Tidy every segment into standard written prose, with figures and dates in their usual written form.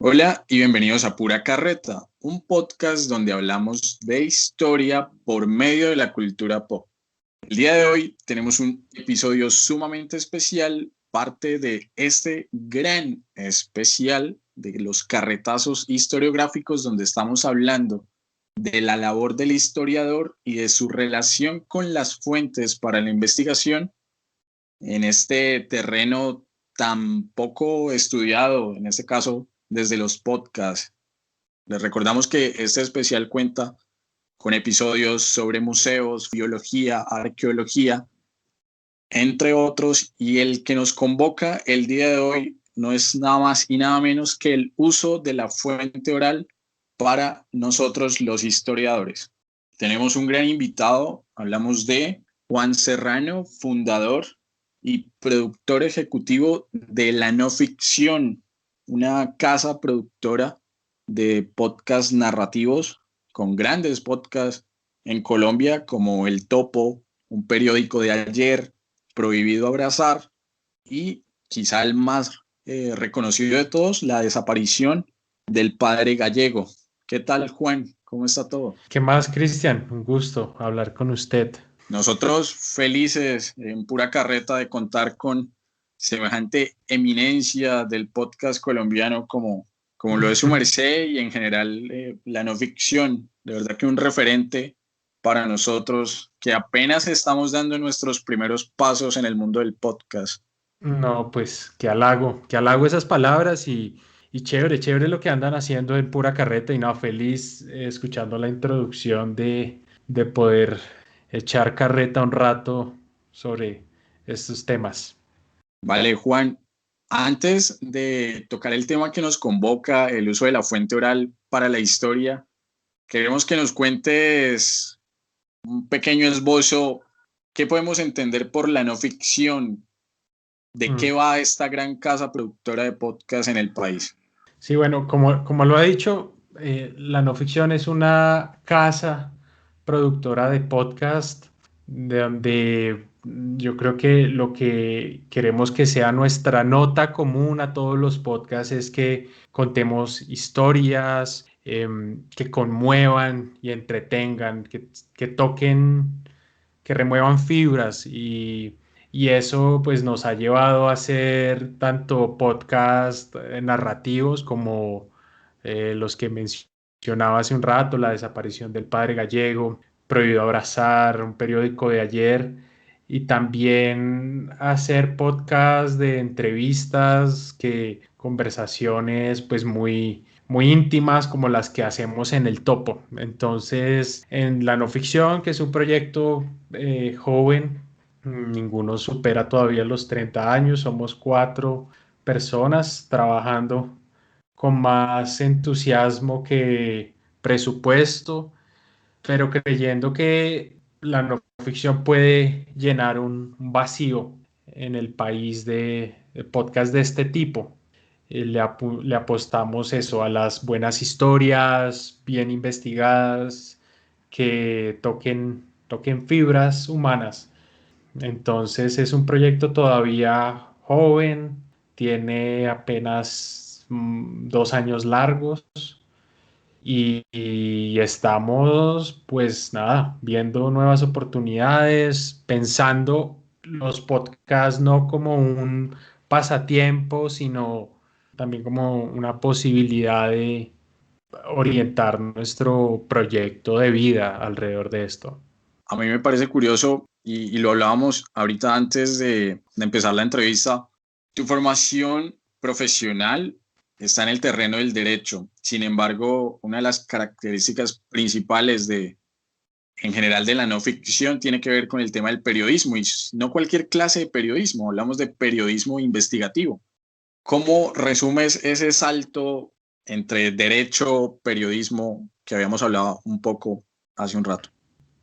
Hola y bienvenidos a Pura Carreta, un podcast donde hablamos de historia por medio de la cultura pop. El día de hoy tenemos un episodio sumamente especial, parte de este gran especial de los carretazos historiográficos donde estamos hablando de la labor del historiador y de su relación con las fuentes para la investigación en este terreno tan poco estudiado, en este caso desde los podcasts. Les recordamos que este especial cuenta con episodios sobre museos, biología, arqueología, entre otros, y el que nos convoca el día de hoy no es nada más y nada menos que el uso de la fuente oral para nosotros los historiadores. Tenemos un gran invitado, hablamos de Juan Serrano, fundador y productor ejecutivo de La No Ficción, una casa productora de podcasts narrativos con grandes podcasts en Colombia como El Topo, Un Periódico de Ayer, Prohibido Abrazar y quizá el más reconocido de todos, La Desaparición del Padre Gallego. ¿Qué tal, Juan? ¿Cómo está todo? ¿Qué más, Cristian? Un gusto hablar con usted. Nosotros felices en Pura Carreta de contar con semejante eminencia del podcast colombiano como lo es su merced y en general la no ficción. De verdad que un referente para nosotros que apenas estamos dando nuestros primeros pasos en el mundo del podcast. No, pues qué halago esas palabras y chévere, chévere lo que andan haciendo en Pura Carreta y no, feliz escuchando la introducción de poder echar carreta un rato sobre estos temas. Vale, Juan, antes de tocar el tema que nos convoca, el uso de la fuente oral para la historia, queremos que nos cuentes un pequeño esbozo. ¿Qué podemos entender por la no ficción? ¿De qué Mm. va esta gran casa productora de podcast en el país? Sí, bueno, como lo ha dicho, la no ficción es una casa productora de podcast de donde yo creo que lo que queremos que sea nuestra nota común a todos los podcasts es que contemos historias que conmuevan y entretengan, que toquen, que remuevan fibras y eso pues nos ha llevado a hacer tanto podcast narrativos como los que mencionaba hace un rato, La Desaparición del Padre Gallego, Prohibido Abrazar, Un Periódico de Ayer, y también hacer podcast de entrevistas, conversaciones pues muy íntimas como las que hacemos en El Topo. Entonces, en la no ficción, que es un proyecto joven, ninguno supera todavía los 30 años, somos 4 personas trabajando con más entusiasmo que presupuesto, pero creyendo que la no ficción puede llenar un vacío en el país de podcast de este tipo. Le apostamos eso a las buenas historias, bien investigadas, que toquen fibras humanas. Entonces es un proyecto todavía joven, tiene apenas 2 años largos y estamos pues nada, viendo nuevas oportunidades, pensando los podcasts no como un pasatiempo, sino también como una posibilidad de orientar nuestro proyecto de vida alrededor de esto. A mí me parece curioso, y lo hablábamos ahorita antes de empezar la entrevista, tu formación profesional está en el terreno del derecho. Sin embargo, una de las características principales en general de la no ficción tiene que ver con el tema del periodismo, y no cualquier clase de periodismo, hablamos de periodismo investigativo. ¿Cómo resumes ese salto entre derecho, periodismo, que habíamos hablado un poco hace un rato?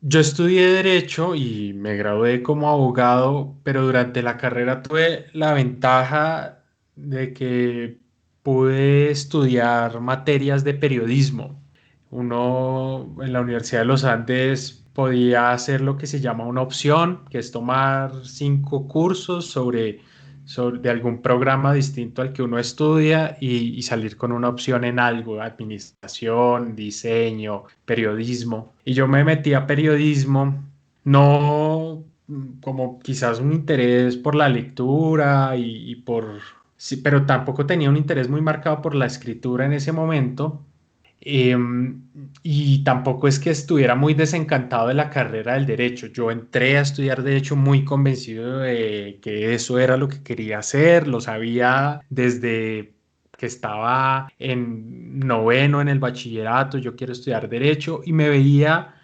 Yo estudié derecho y me gradué como abogado, pero durante la carrera tuve la ventaja de que pude estudiar materias de periodismo. Uno en la Universidad de los Andes podía hacer lo que se llama una opción, que es tomar 5 cursos sobre de algún programa distinto al que uno estudia y salir con una opción en algo, administración, diseño, periodismo. Y yo me metí a periodismo, no como quizás un interés por la lectura y por... Sí, pero tampoco tenía un interés muy marcado por la escritura en ese momento. Y tampoco es que estuviera muy desencantado de la carrera del derecho. Yo entré a estudiar derecho muy convencido de que eso era lo que quería hacer. Lo sabía desde que estaba en noveno en el bachillerato. Yo quiero estudiar derecho y me veía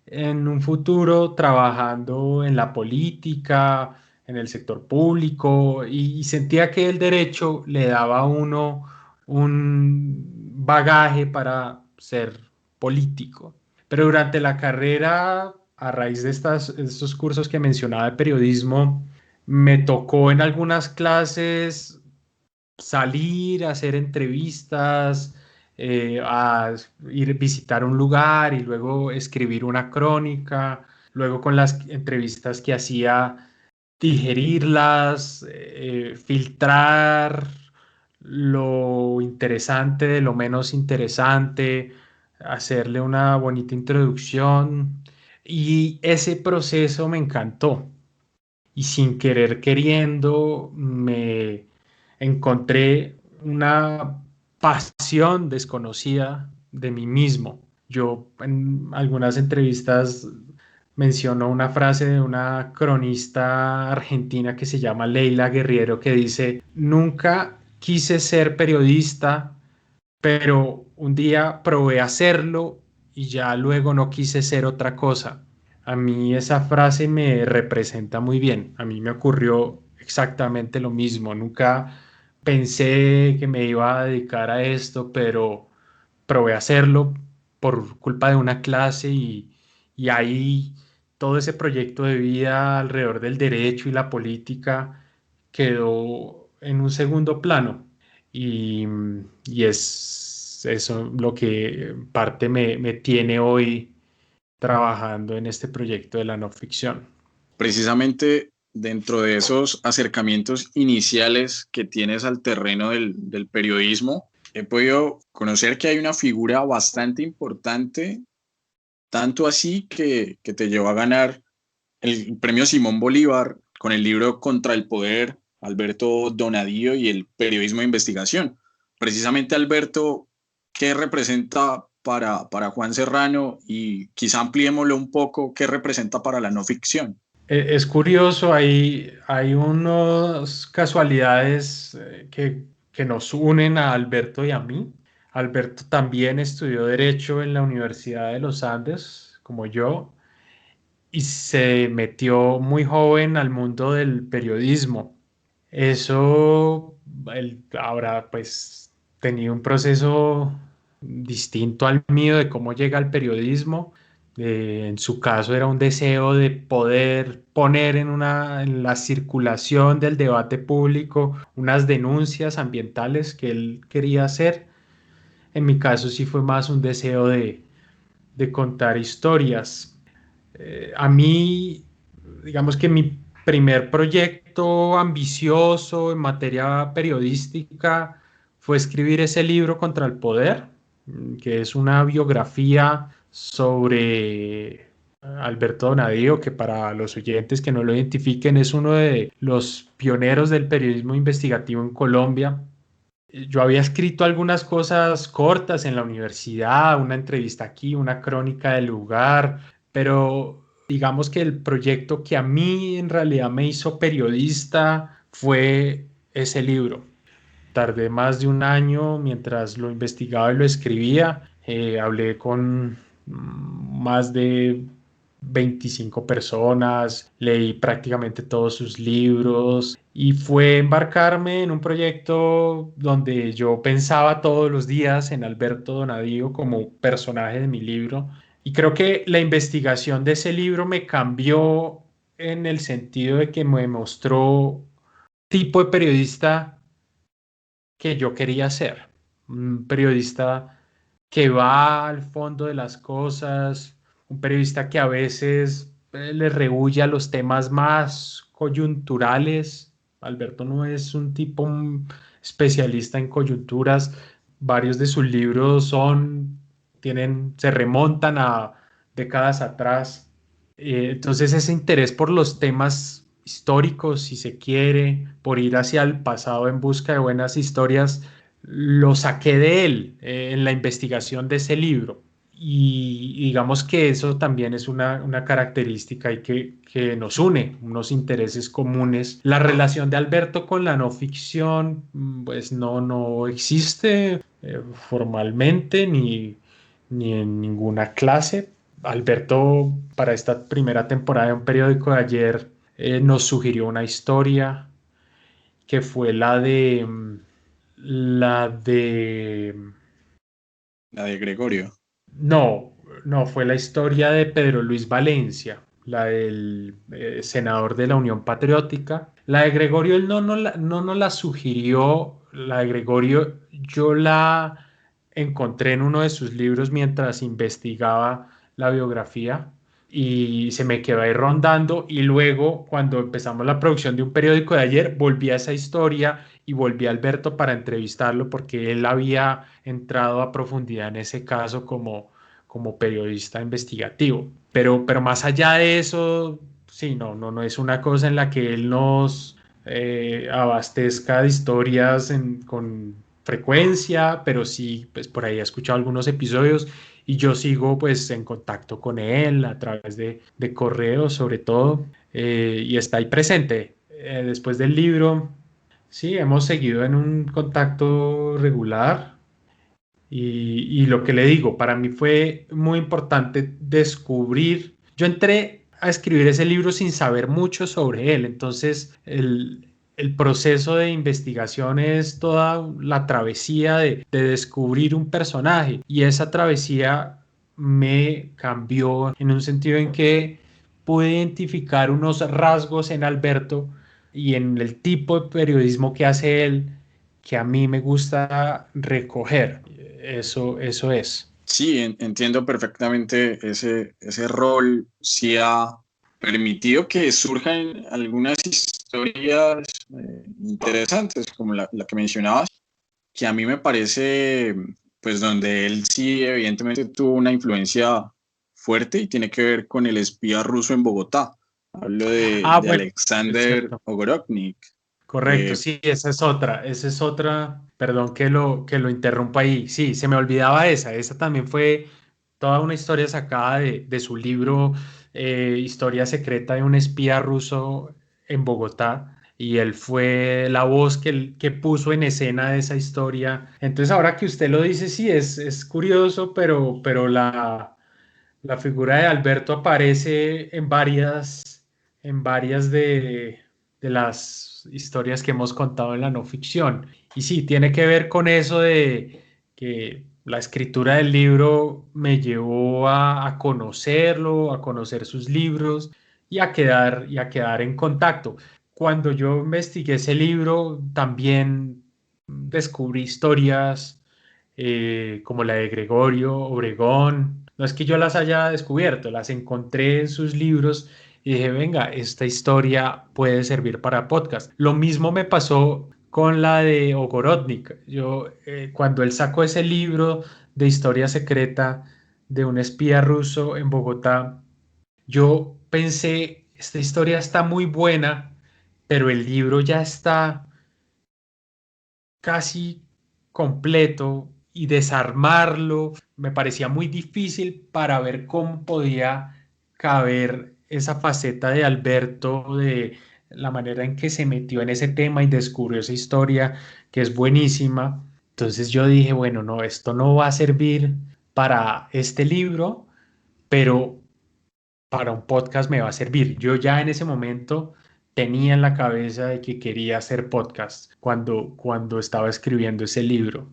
en un futuro trabajando en la política, en el sector público y sentía que el derecho le daba a uno un bagaje para ser político. Pero durante la carrera, a raíz de estos cursos que mencionaba de periodismo, me tocó en algunas clases salir a hacer entrevistas, a ir a visitar un lugar y luego escribir una crónica, luego con las entrevistas que hacía digerirlas, filtrar lo interesante de lo menos interesante, hacerle una bonita introducción y ese proceso me encantó y sin querer queriendo me encontré una pasión desconocida de mí mismo. Yo en algunas entrevistas menciono una frase de una cronista argentina que se llama Leila Guerriero que dice, nunca quise ser periodista, pero un día probé hacerlo y ya luego no quise ser otra cosa. A mí esa frase me representa muy bien. A mí me ocurrió exactamente lo mismo. Nunca pensé que me iba a dedicar a esto, pero probé hacerlo por culpa de una clase y ahí todo ese proyecto de vida alrededor del derecho y la política quedó en un segundo plano. Y, y es eso lo que en parte me tiene hoy trabajando en este proyecto de la no ficción. Precisamente dentro de esos acercamientos iniciales que tienes al terreno del periodismo, he podido conocer que hay una figura bastante importante, tanto así que te llevó a ganar el premio Simón Bolívar con el libro Contra el Poder, Alberto Donadío y el periodismo de investigación. Precisamente, Alberto, ¿qué representa para Juan Serrano? Y quizá ampliémoslo un poco, ¿qué representa para la no ficción? Es curioso, hay unas casualidades que nos unen a Alberto y a mí. Alberto también estudió Derecho en la Universidad de los Andes, como yo, y se metió muy joven al mundo del periodismo. Eso, él ahora pues tenía un proceso distinto al mío de cómo llega al periodismo. En su caso era un deseo de poder poner en la circulación del debate público unas denuncias ambientales que él quería hacer. En mi caso sí fue más un deseo de contar historias. A mí, digamos que mi primer proyecto ambicioso en materia periodística fue escribir ese libro Contra el Poder, que es una biografía sobre Alberto Donadío, que para los oyentes que no lo identifiquen es uno de los pioneros del periodismo investigativo en Colombia. Yo había escrito algunas cosas cortas en la universidad, una entrevista aquí, una crónica del lugar, pero digamos que el proyecto que a mí en realidad me hizo periodista fue ese libro. Tardé más de un año mientras lo investigaba y lo escribía. Hablé con más de 25 personas, leí prácticamente todos sus libros y fue embarcarme en un proyecto donde yo pensaba todos los días en Alberto Donadío como personaje de mi libro. Y creo que la investigación de ese libro me cambió en el sentido de que me mostró tipo de periodista que yo quería ser. Un periodista que va al fondo de las cosas, un periodista que a veces le rehúye a los temas más coyunturales Alberto no es un tipo especialista en coyunturas. Varios de sus libros se remontan a décadas atrás. Entonces ese interés por los temas históricos, si se quiere, por ir hacia el pasado en busca de buenas historias, lo saqué de él en la investigación de ese libro. Y digamos que eso también es una característica y que nos une, unos intereses comunes. La relación de Alberto con la no ficción, pues no existe formalmente ni en ninguna clase. Alberto, para esta primera temporada de Un Periódico de Ayer, nos sugirió una historia que fue la de La de Gregorio. no, no, fue la historia de Pedro Luis Valencia, la del senador de la Unión Patriótica. La de Gregorio, él no nos la sugirió, la de Gregorio yo la encontré en uno de sus libros mientras investigaba la biografía y se me quedó ahí rondando y luego cuando empezamos la producción de Un Periódico de Ayer volví a esa historia y volví a Alberto para entrevistarlo porque él había entrado a profundidad en ese caso como periodista investigativo. Pero más allá de eso, sí, no es una cosa en la que él nos abastezca de historias con frecuencia, pero sí, pues por ahí he escuchado algunos episodios y yo sigo pues en contacto con él a través de correos sobre todo y está ahí presente. Después del libro, sí, hemos seguido en un contacto regular y lo que le digo, para mí fue muy importante descubrir, yo entré a escribir ese libro sin saber mucho sobre él, entonces el proceso de investigación es toda la travesía de descubrir un personaje y esa travesía me cambió en un sentido en que pude identificar unos rasgos en Alberto y en el tipo de periodismo que hace él que a mí me gusta recoger. Eso es. Sí, entiendo perfectamente ese rol. Sí ha permitido que surjan algunas historias interesantes, como la que mencionabas, que a mí me parece, pues donde él sí evidentemente tuvo una influencia fuerte y tiene que ver con el espía ruso en Bogotá. Hablo Ah, de bueno, es Alexander cierto. Ogorodnik. Correcto, Eh, sí, esa es otra, perdón que lo interrumpa ahí, sí, se me olvidaba esa también fue toda una historia sacada de su libro Historia secreta de un espía ruso en Bogotá, y él fue la voz que puso en escena esa historia. Entonces, ahora que usted lo dice, sí, es curioso, pero la figura de Alberto aparece en varias de las historias que hemos contado en la no ficción. Y sí, tiene que ver con eso de que la escritura del libro me llevó a conocerlo, a conocer sus libros y a quedar en contacto. Cuando yo investigué ese libro, también descubrí historias como la de Gregorio Obregón. No es que yo las haya descubierto, las encontré en sus libros y dije, venga, esta historia puede servir para podcast. Lo mismo me pasó con la de Ogorodnik. Yo, cuando él sacó ese libro de historia secreta de un espía ruso en Bogotá, yo pensé, esta historia está muy buena, pero el libro ya está casi completo y desarmarlo me parecía muy difícil para ver cómo podía caber esa faceta de Alberto, de la manera en que se metió en ese tema y descubrió esa historia que es buenísima. Entonces yo dije, bueno, no, esto no va a servir para este libro, pero para un podcast me va a servir. Yo ya en ese momento tenía en la cabeza de que quería hacer podcast cuando estaba escribiendo ese libro.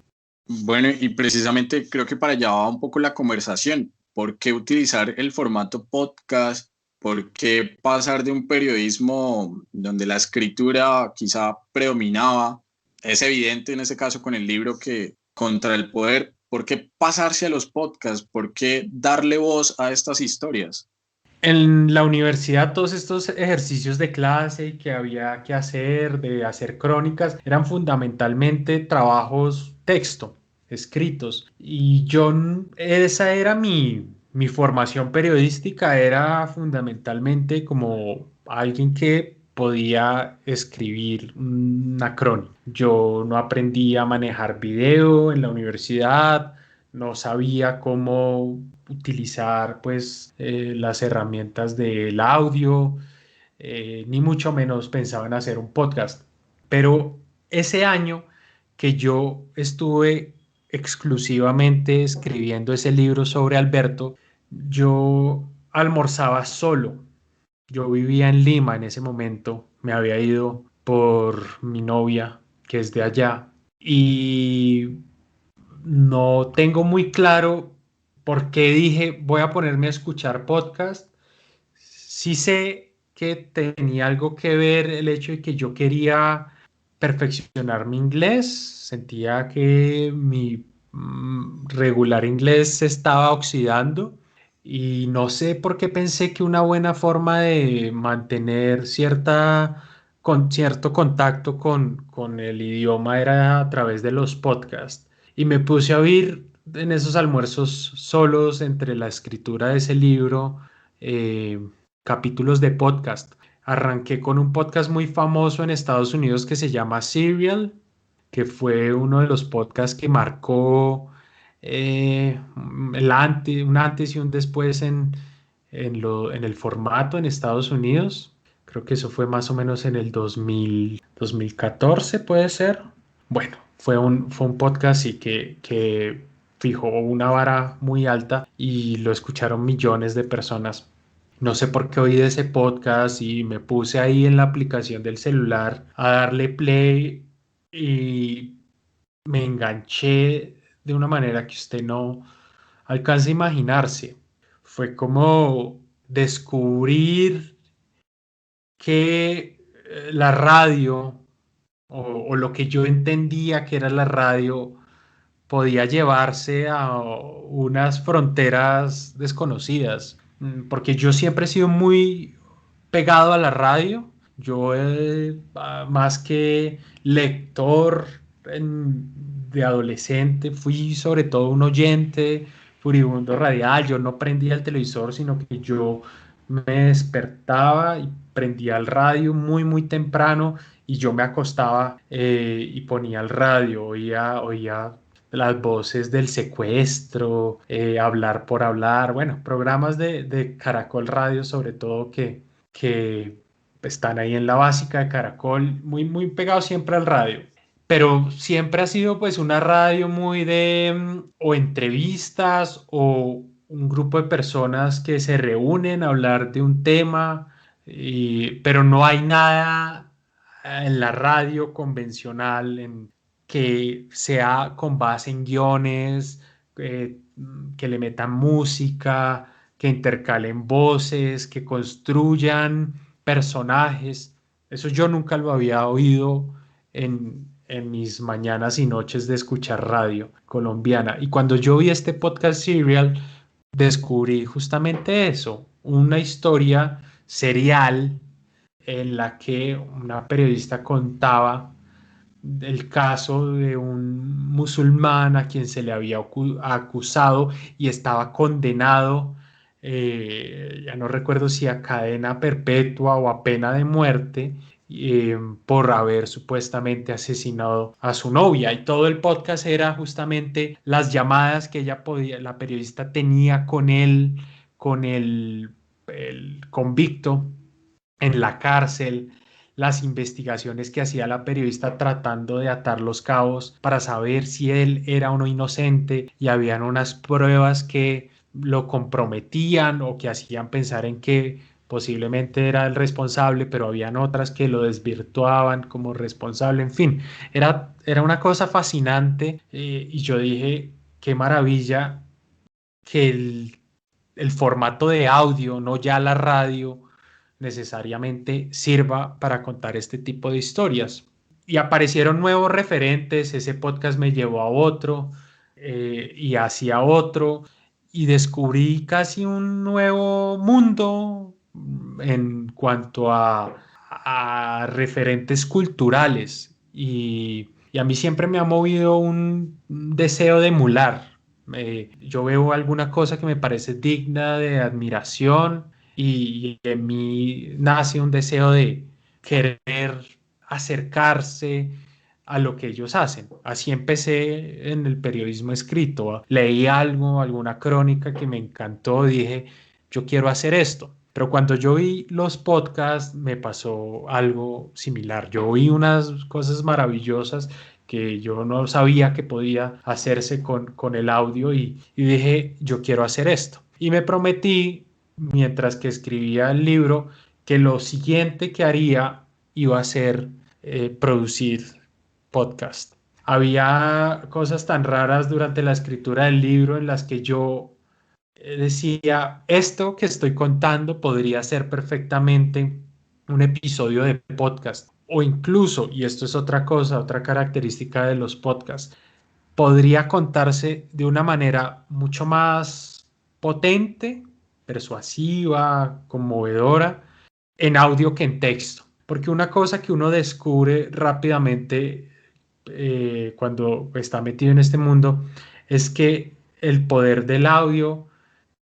bueno, y precisamente creo que para allá va un poco la conversación. ¿Por qué utilizar el formato podcast? ¿Por qué pasar de un periodismo donde la escritura quizá predominaba? Es evidente en ese caso con el libro que contra el poder. ¿Por qué pasarse a los podcasts? ¿Por qué darle voz a estas historias? En la universidad todos estos ejercicios de clase que había que hacer, de hacer crónicas, eran fundamentalmente trabajos texto, escritos. Y esa era mi formación periodística, era fundamentalmente como alguien que podía escribir una crónica. Yo no aprendí a manejar video en la universidad, no sabía cómo utilizar pues las herramientas del audio, ni mucho menos pensaba en hacer un podcast. Pero ese año que yo estuve exclusivamente escribiendo ese libro sobre Alberto, yo almorzaba solo. Yo vivía en Lima en ese momento, me había ido por mi novia, que es de allá, y no tengo muy claro por qué dije voy a ponerme a escuchar podcast. Sí sé que tenía algo que ver el hecho de que yo quería perfeccionar mi inglés. Sentía que mi regular inglés se estaba oxidando y no sé por qué pensé que una buena forma de mantener cierto contacto con el idioma era a través de los podcasts. Y me puse a oír en esos almuerzos solos entre la escritura de ese libro eh, capítulos de podcast. Arranqué con un podcast muy famoso en Estados Unidos que se llama Serial, que fue uno de los podcasts que marcó un antes y un después en el formato en Estados Unidos. Creo que eso fue más o menos en el 2014, puede ser. Bueno, fue un podcast y que fijó una vara muy alta y lo escucharon millones de personas. No sé por qué oí de ese podcast y me puse ahí en la aplicación del celular a darle play y me enganché de una manera que usted no alcanza a imaginarse. Fue como descubrir que la radio o lo que yo entendía que era la radio podía llevarse a unas fronteras desconocidas, porque yo siempre he sido muy pegado a la radio. Yo, más que lector de adolescente, fui sobre todo un oyente furibundo radial. Yo no prendía el televisor, sino que yo me despertaba y prendía el radio muy temprano y yo me acostaba y ponía el radio, oía las voces del secuestro, hablar por hablar, bueno, programas de Caracol Radio sobre todo que están ahí en la básica de Caracol, muy pegados siempre al radio. Pero siempre ha sido pues una radio muy de o entrevistas o un grupo de personas que se reúnen a hablar de un tema, pero no hay nada en la radio convencional que sea con base en guiones, que le metan música, que intercalen voces, que construyan personajes. Eso yo nunca lo había oído en mis mañanas y noches de escuchar radio colombiana. Y cuando yo vi este podcast Serial, descubrí justamente eso, una historia serial en la que una periodista contaba el caso de un musulmán a quien se le había acusado y estaba condenado, ya no recuerdo si a cadena perpetua o a pena de muerte, por haber supuestamente asesinado a su novia. Y todo el podcast era justamente las llamadas que ella podía, la periodista tenía con él, con el convicto en la cárcel, las investigaciones que hacía la periodista tratando de atar los cabos para saber si él era o no inocente, y habían unas pruebas que lo comprometían o que hacían pensar en que posiblemente era el responsable, pero habían otras que lo desvirtuaban como responsable. En fin, era una cosa fascinante, y yo dije, qué maravilla que el formato de audio, no ya la radio, necesariamente sirva para contar este tipo de historias. Y aparecieron nuevos referentes, ese podcast me llevó a otro, y hacia otro, y descubrí casi un nuevo mundo en cuanto a referentes culturales y a mí siempre me ha movido un deseo de emular. Yo veo alguna cosa que me parece digna de admiración y en mí nace un deseo de querer acercarse a lo que ellos hacen. Así empecé en el periodismo escrito. Leí algo, alguna crónica que me encantó, dije, yo quiero hacer esto. Pero cuando yo vi los podcasts me pasó algo similar. Yo vi unas cosas maravillosas que yo no sabía que podía hacerse con el audio y dije, yo quiero hacer esto. Y me prometí, mientras que escribía el libro, que lo siguiente que haría iba a ser producir podcast. Había cosas tan raras durante la escritura del libro en las que yo decía, esto que estoy contando podría ser perfectamente un episodio de podcast o incluso, y esto es otra cosa, otra característica de los podcasts, podría contarse de una manera mucho más potente, persuasiva, conmovedora, en audio que en texto. Porque una cosa que uno descubre rápidamente cuando está metido en este mundo es que el poder del audio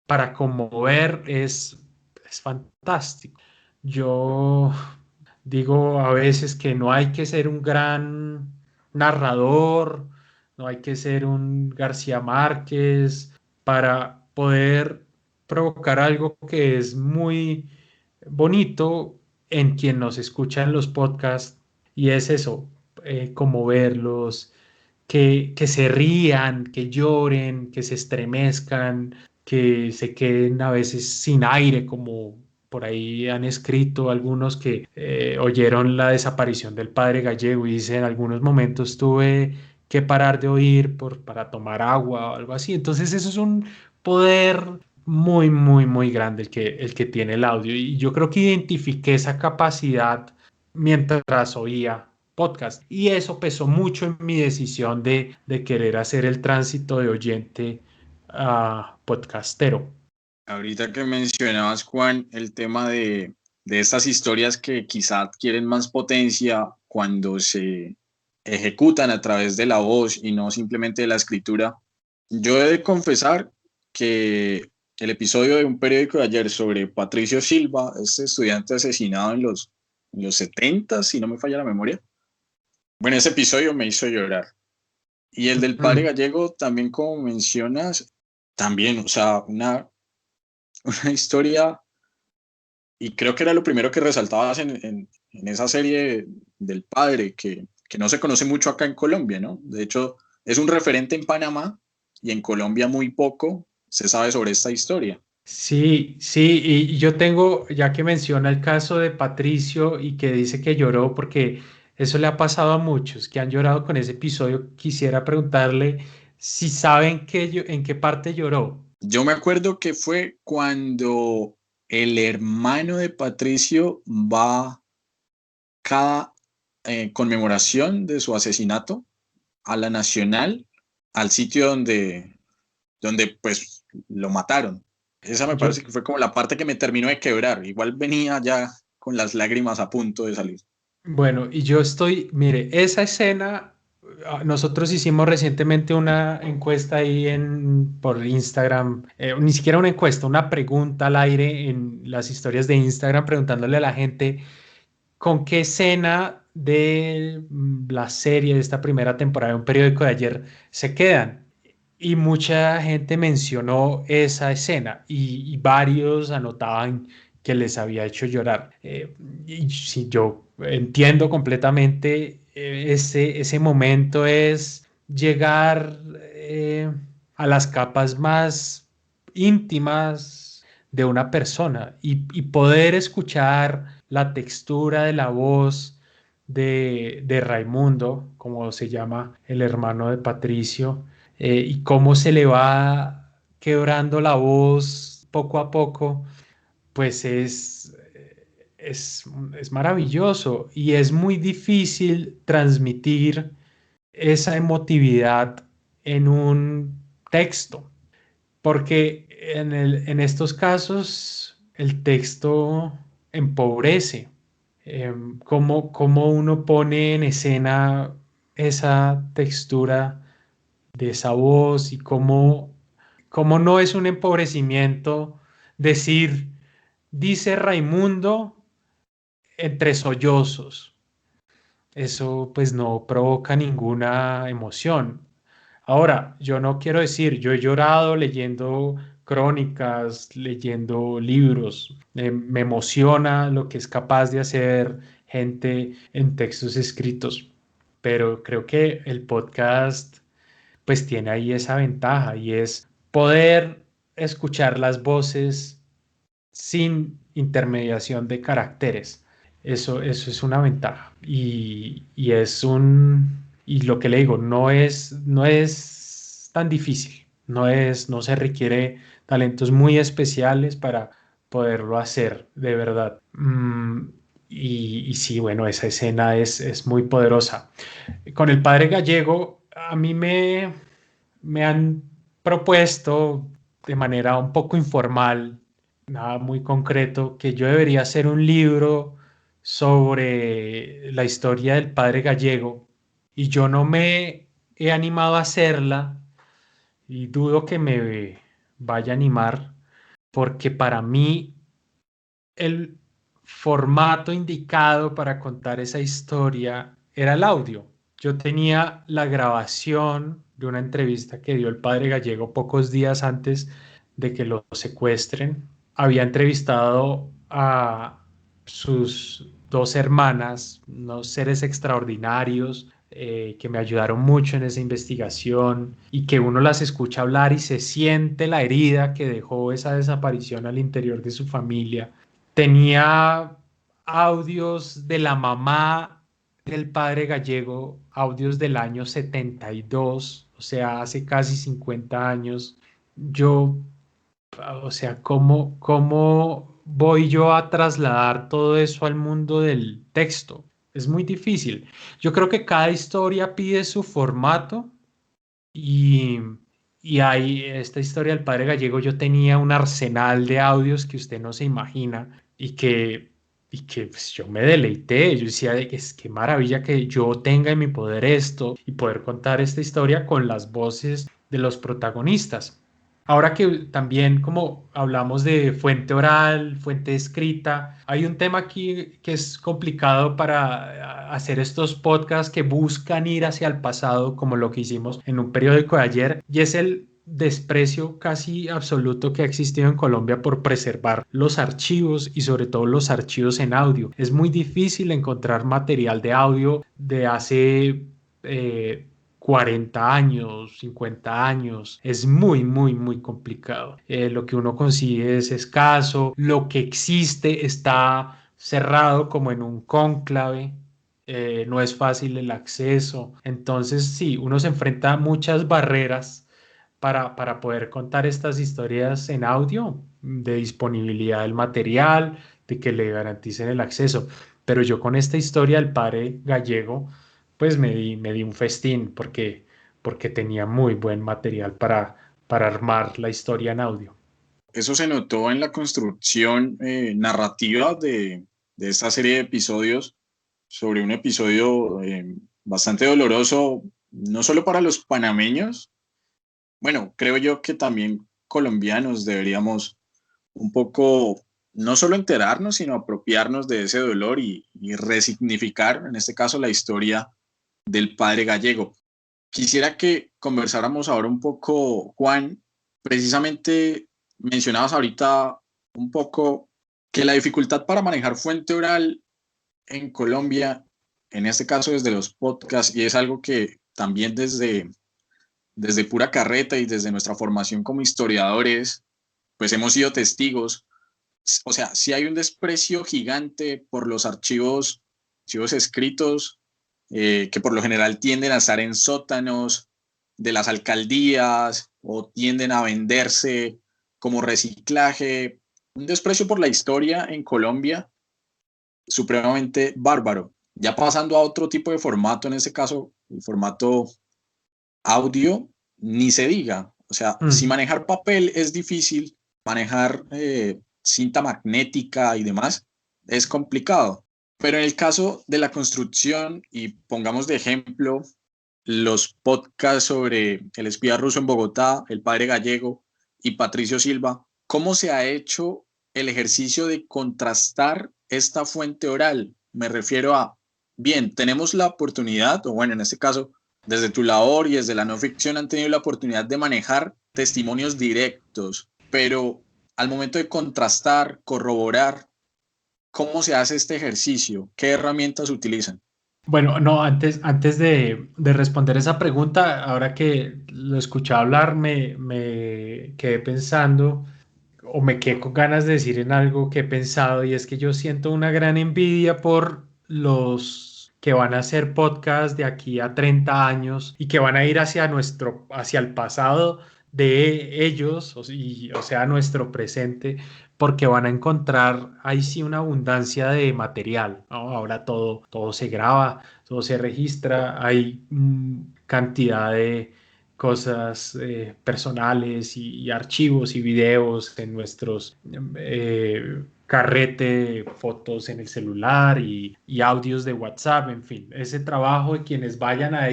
para conmover es fantástico. Yo digo a veces que no hay que ser un gran narrador, no hay que ser un García Márquez para poder provocar algo que es muy bonito en quien nos escucha en los podcasts y es eso, conmoverlos, que se rían, que lloren, que se estremezcan, que se queden a veces sin aire, como por ahí han escrito algunos que oyeron la desaparición del padre Gallego y dicen en algunos momentos tuve que parar de oír para tomar agua o algo así. Entonces eso es un poder muy, muy, muy grande el que tiene el audio. Y yo creo que identifiqué esa capacidad mientras oía podcast. Y eso pesó mucho en mi decisión de querer hacer el tránsito de oyente a podcastero. Ahorita que mencionabas, Juan, el tema de estas historias que quizá adquieren más potencia cuando se ejecutan a través de la voz y no simplemente de la escritura, yo he de confesar que el episodio de un periódico de ayer sobre Patricio Silva, este estudiante asesinado en los 70, si no me falla la memoria, bueno, ese episodio me hizo llorar. Y el del padre Mm. Gallego, también como mencionas, también, o sea, una historia, y creo que era lo primero que resaltabas en esa serie del padre, que no se conoce mucho acá en Colombia, ¿no? De hecho, es un referente en Panamá y en Colombia muy poco se sabe sobre esta historia. Sí, sí, y yo tengo, ya que menciona el caso de Patricio y que dice que lloró, porque eso le ha pasado a muchos que han llorado con ese episodio, quisiera preguntarle si saben en qué parte lloró. Yo me acuerdo que fue cuando el hermano de Patricio va cada conmemoración de su asesinato a la Nacional, al sitio donde pues lo mataron. Esa me Yo, parece que fue como la parte que me terminó de quebrar. Igual venía ya con las lágrimas a punto de salir. bueno, y yo estoy, mire, esa escena, nosotros hicimos recientemente una encuesta ahí por Instagram, ni siquiera una encuesta, una pregunta al aire en las historias de Instagram preguntándole a la gente con qué escena de la serie de esta primera temporada de un periódico de ayer se quedan. Y mucha gente mencionó esa escena y varios anotaban que les había hecho llorar. Y si yo entiendo completamente, ese momento es llegar a las capas más íntimas de una persona y poder escuchar la textura de la voz de Raimundo, como se llama el hermano de Patricio, y cómo se le va quebrando la voz poco a poco, pues es maravilloso y es muy difícil transmitir esa emotividad en un texto. porque en estos casos el texto empobrece. Cómo uno pone en escena esa textura de esa voz y cómo no es un empobrecimiento decir, dice Raimundo entre sollozos. Eso pues no provoca ninguna emoción. Ahora, yo no quiero decir, yo he llorado leyendo crónicas, leyendo libros. Me emociona lo que es capaz de hacer gente en textos escritos, pero creo que el podcast pues tiene ahí esa ventaja y es poder escuchar las voces sin intermediación de caracteres. Eso es una ventaja y lo que le digo, no es tan difícil, no se requiere talentos muy especiales para poderlo hacer de verdad. Y sí, bueno, esa escena es muy poderosa. Con el padre gallego, a mí me han propuesto de manera un poco informal, nada muy concreto, que yo debería hacer un libro sobre la historia del padre gallego y yo no me he animado a hacerla y dudo que me vaya a animar porque para mí el formato indicado para contar esa historia era el audio. Yo tenía la grabación de una entrevista que dio el padre Gallego pocos días antes de que lo secuestren. Había entrevistado a sus dos hermanas, unos seres extraordinarios que me ayudaron mucho en esa investigación y que uno las escucha hablar y se siente la herida que dejó esa desaparición al interior de su familia. Tenía audios de la mamá del padre gallego, audios del año 72, o sea, hace casi 50 años. Yo, o sea, ¿cómo voy yo a trasladar todo eso al mundo del texto? Es muy difícil. Yo creo que cada historia pide su formato y, y hay esta historia del padre gallego. Yo tenía un arsenal de audios que usted no se imagina y que pues, yo me deleité. Yo decía, es que maravilla que yo tenga en mi poder esto y poder contar esta historia con las voces de los protagonistas. Ahora que también como hablamos de fuente oral, fuente escrita, hay un tema aquí que es complicado para hacer estos podcasts que buscan ir hacia el pasado, como lo que hicimos en un periódico de ayer, y es el desprecio casi absoluto que ha existido en Colombia por preservar los archivos y sobre todo los archivos en audio. Es muy difícil encontrar material de audio de hace 40 años, 50 años, es muy complicado. Lo que uno consigue es escaso, lo que existe está cerrado como en un cónclave, no es fácil el acceso. Entonces, sí, uno se enfrenta a muchas barreras para poder contar estas historias en audio, de disponibilidad del material, de que le garanticen el acceso. Pero yo con esta historia del padre gallego, pues me di un festín porque tenía muy buen material para armar la historia en audio. Eso se notó en la construcción narrativa de esta serie de episodios sobre un episodio bastante doloroso, no solo para los panameños, bueno, creo yo que también colombianos deberíamos un poco no solo enterarnos, sino apropiarnos de ese dolor y resignificar, en este caso, la historia del padre gallego. Quisiera que conversáramos ahora un poco, Juan, precisamente mencionabas ahorita un poco que la dificultad para manejar fuente oral en Colombia, en este caso desde los podcasts, y es algo que también desde pura carreta y desde nuestra formación como historiadores, pues hemos sido testigos. O sea, si hay un desprecio gigante por los archivos escritos, que por lo general tienden a estar en sótanos de las alcaldías o tienden a venderse como reciclaje, un desprecio por la historia en Colombia supremamente bárbaro. Ya pasando a otro tipo de formato, en este caso el formato audio, ni se diga. O sea, si manejar papel es difícil, manejar cinta magnética y demás es complicado. Pero en el caso de la construcción, y pongamos de ejemplo los podcasts sobre el espía ruso en Bogotá, el padre Gallego y Patricio Silva, ¿cómo se ha hecho el ejercicio de contrastar esta fuente oral? Me refiero a, bien, tenemos la oportunidad, o bueno, en este caso, desde tu labor y desde la no ficción han tenido la oportunidad de manejar testimonios directos, pero al momento de contrastar, corroborar, ¿cómo se hace este ejercicio? ¿Qué herramientas utilizan? Bueno, no, antes de responder esa pregunta, ahora que lo escuché hablar, me quedé pensando o me quedé con ganas de decir en algo que he pensado y es que yo siento una gran envidia por los que van a hacer podcast de aquí a 30 años y que van a ir hacia el pasado de ellos, o sea, nuestro presente, porque van a encontrar ahí sí una abundancia de material, ¿no? Ahora todo se graba, todo se registra, hay cantidad de cosas personales y archivos y videos en nuestros carrete, fotos en el celular y audios de WhatsApp, en fin, ese trabajo de quienes vayan a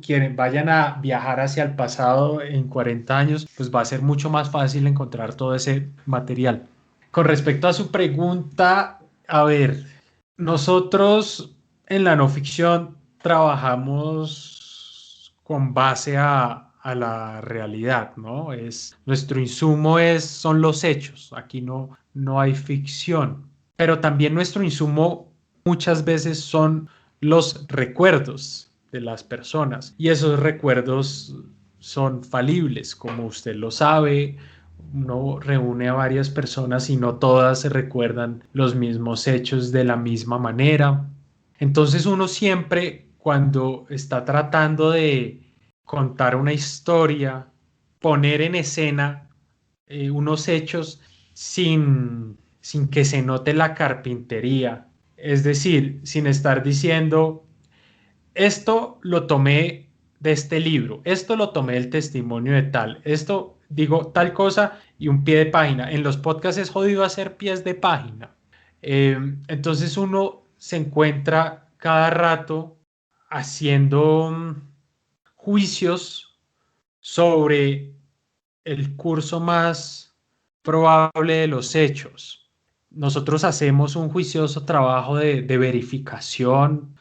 quienes vayan a viajar hacia el pasado en 40 años, pues va a ser mucho más fácil encontrar todo ese material. Con respecto a su pregunta, a ver, nosotros en la no ficción trabajamos con base a la realidad, ¿no? Nuestro insumo son los hechos, aquí no hay ficción, pero también nuestro insumo muchas veces son los recuerdos de las personas y esos recuerdos son falibles, como usted lo sabe. Uno reúne a varias personas y no todas se recuerdan los mismos hechos de la misma manera. Entonces uno siempre, cuando está tratando de contar una historia, poner en escena unos hechos sin que se note la carpintería, es decir, sin estar diciendo, esto lo tomé de este libro, esto lo tomé del testimonio de tal, esto digo tal cosa y un pie de página. En los podcasts es jodido hacer pies de página. Entonces uno se encuentra cada rato haciendo juicios sobre el curso más probable de los hechos. Nosotros hacemos un juicioso trabajo de verificación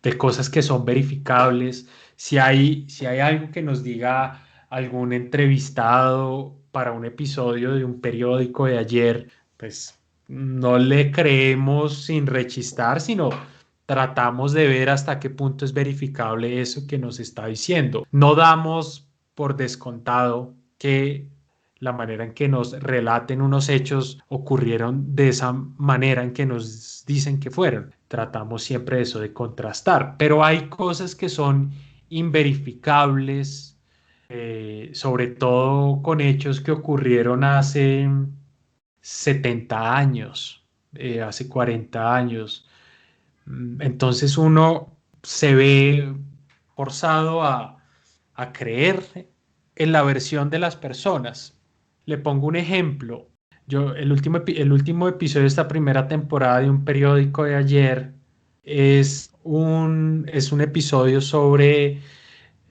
de cosas que son verificables. Si hay algo que nos diga algún entrevistado para un episodio de un periódico de ayer, pues no le creemos sin rechistar, sino tratamos de ver hasta qué punto es verificable eso que nos está diciendo. No damos por descontado que la manera en que nos relaten unos hechos ocurrieron de esa manera en que nos dicen que fueron. Tratamos siempre eso de contrastar, pero hay cosas que son inverificables, sobre todo con hechos que ocurrieron hace 70 años, hace 40 años. Entonces uno se ve forzado a creer en la versión de las personas. Le pongo un ejemplo. El último episodio de esta primera temporada de un periódico de ayer es un episodio sobre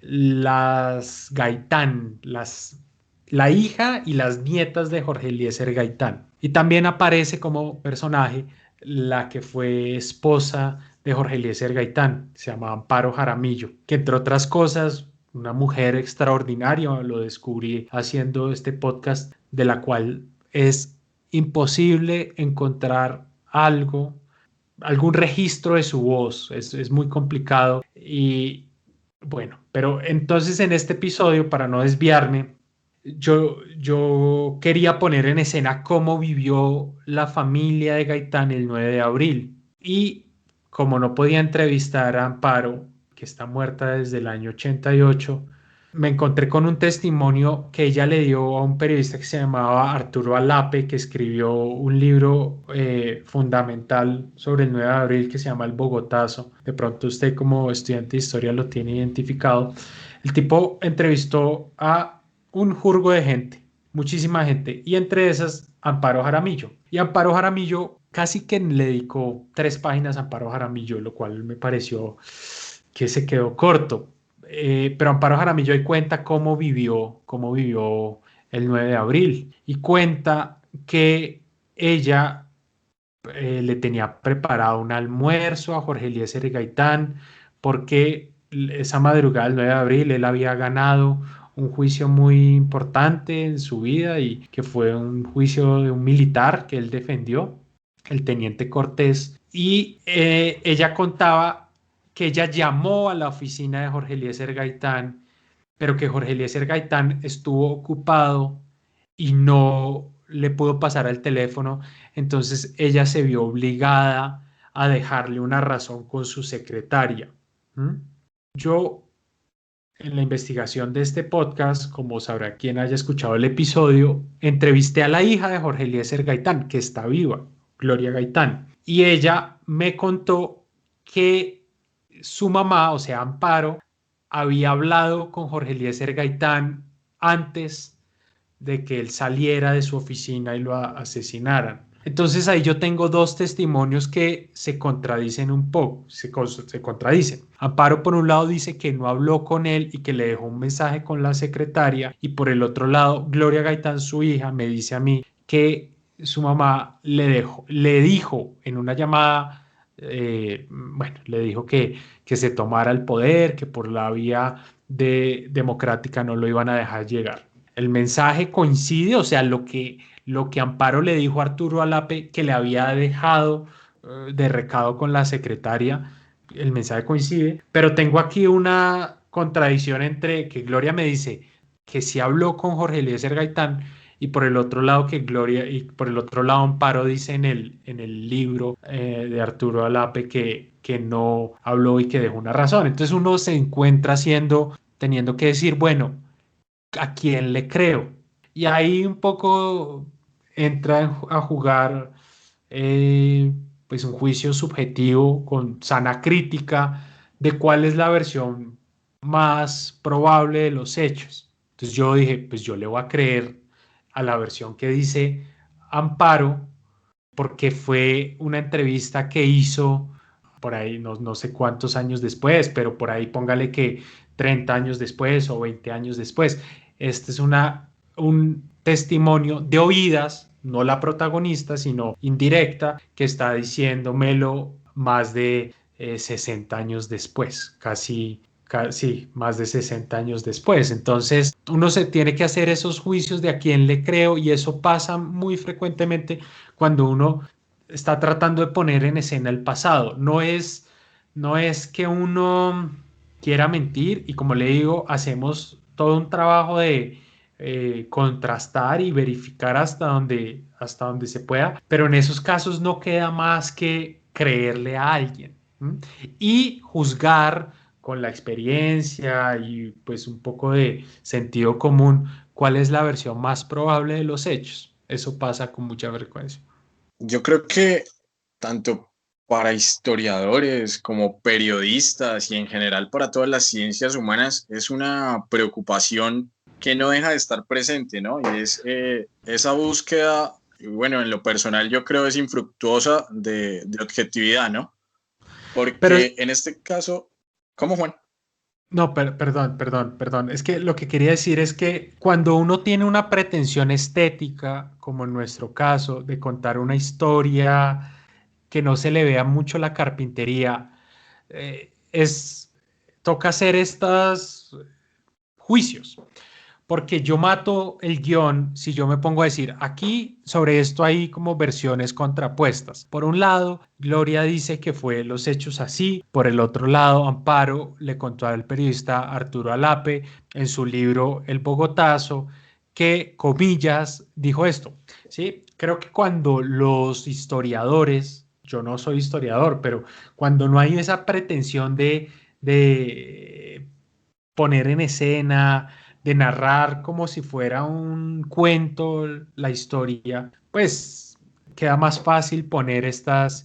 las Gaitán, la hija y las nietas de Jorge Eliezer Gaitán. Y también aparece como personaje la que fue esposa de Jorge Eliezer Gaitán, se llama Amparo Jaramillo, que entre otras cosas, una mujer extraordinaria, lo descubrí haciendo este podcast, de la cual es imposible encontrar algún registro de su voz, es muy complicado y bueno, pero entonces en este episodio, para no desviarme, yo quería poner en escena cómo vivió la familia de Gaitán el 9 de abril. Y como no podía entrevistar a Amparo, que está muerta desde el año 88, me encontré con un testimonio que ella le dio a un periodista que se llamaba Arturo Alape, que escribió un libro fundamental sobre el 9 de abril que se llama El Bogotazo. De pronto usted como estudiante de historia lo tiene identificado. El tipo entrevistó a un jurgo de gente, muchísima gente, y entre esas Amparo Jaramillo. Y Amparo Jaramillo casi que le dedicó 3 páginas a Amparo Jaramillo, lo cual me pareció que se quedó corto. Pero Amparo Jaramillo ahí cuenta cómo vivió el 9 de abril y cuenta que ella le tenía preparado un almuerzo a Jorge Eliezer Gaitán porque esa madrugada del 9 de abril él había ganado un juicio muy importante en su vida y que fue un juicio de un militar que él defendió, el teniente Cortés, y ella contaba que ella llamó a la oficina de Jorge Eliezer Gaitán, pero que Jorge Eliezer Gaitán estuvo ocupado y no le pudo pasar al teléfono, entonces ella se vio obligada a dejarle una razón con su secretaria. ¿Mm? Yo, en la investigación de este podcast, como sabrá quien haya escuchado el episodio, entrevisté a la hija de Jorge Eliezer Gaitán, que está viva, Gloria Gaitán, y ella me contó que su mamá, o sea, Amparo, había hablado con Jorge Eliezer Gaitán antes de que él saliera de su oficina y lo asesinaran. Entonces ahí yo tengo 2 testimonios que se contradicen un poco, se contradicen. Amparo por un lado dice que no habló con él y que le dejó un mensaje con la secretaria, y por el otro lado Gloria Gaitán, su hija, me dice a mí que su mamá le dijo en una llamada, bueno, le dijo que se tomara el poder, que por la vía democrática no lo iban a dejar llegar. El mensaje coincide, o sea, lo que Amparo le dijo a Arturo Alape que le había dejado de recado con la secretaria, el mensaje coincide, pero tengo aquí una contradicción entre que Gloria me dice que sí habló con Jorge Eliezer Gaitán y por el otro lado Amparo dice en el libro de Arturo Alape que no habló y que dejó una razón. Entonces uno se encuentra teniendo que decir, bueno, ¿a quién le creo? Y ahí un poco entra a jugar eh, pues un juicio subjetivo con sana crítica de cuál es la versión más probable de los hechos. Entonces yo dije, pues yo le voy a creer a la versión que dice Amparo, porque fue una entrevista que hizo por ahí, no sé cuántos años después, pero por ahí póngale que 30 años después o 20 años después. Este es un testimonio de oídas, no la protagonista, sino indirecta, que está diciéndomelo más de 60 años después, casi más de 60 años después. Entonces, uno se tiene que hacer esos juicios de a quién le creo, y eso pasa muy frecuentemente cuando uno está tratando de poner en escena el pasado. No es que uno quiera mentir, y como le digo, hacemos todo un trabajo de contrastar y verificar hasta donde se pueda, pero en esos casos no queda más que creerle a alguien, ¿m? Y juzgar con la experiencia y pues un poco de sentido común cuál es la versión más probable de los hechos. Eso pasa con mucha frecuencia. Yo creo que tanto para historiadores como periodistas y en general para todas las ciencias humanas es una preocupación que no deja de estar presente, ¿no? Y es esa búsqueda, y bueno, en lo personal yo creo es infructuosa de objetividad, ¿no? Pero Porque en este caso, ¿cómo, Juan? no, perdón. Es que lo que quería decir es que cuando uno tiene una pretensión estética, como en nuestro caso, de contar una historia que no se le vea mucho la carpintería, toca hacer estos juicios. Porque yo mato el guión si yo me pongo a decir, aquí sobre esto hay como versiones contrapuestas. Por un lado, Gloria dice que fue los hechos así. Por el otro lado, Amparo le contó al periodista Arturo Alape en su libro El Bogotazo que, comillas, dijo esto. ¿Sí? Creo que cuando los historiadores, yo no soy historiador, pero cuando no hay esa pretensión de poner en escena, de narrar como si fuera un cuento la historia, pues queda más fácil poner estas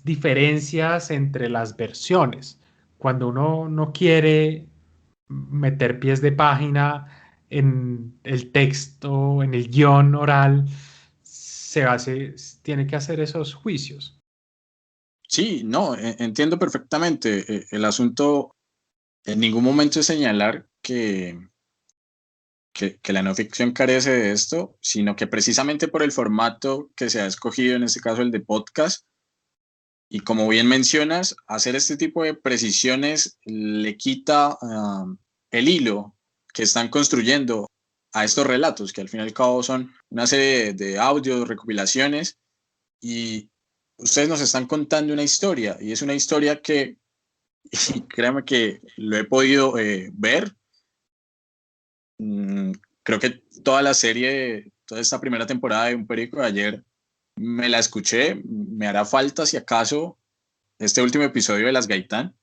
diferencias entre las versiones. Cuando uno no quiere meter pies de página en el texto, en el guión oral, tiene que hacer esos juicios. Sí, no, entiendo perfectamente. El asunto en ningún momento es señalar que la no ficción carece de esto, sino que precisamente por el formato que se ha escogido, en este caso el de podcast, y como bien mencionas, hacer este tipo de precisiones le quita el hilo que están construyendo a estos relatos, que al fin y al cabo son una serie de audios, recopilaciones, y ustedes nos están contando una historia, y es una historia que, y créame que lo he podido ver. Mm, Creo que toda la serie, toda esta primera temporada de Un Periódico de Ayer, me la escuché. Me hará falta, si acaso, este último episodio de Las Gaitán,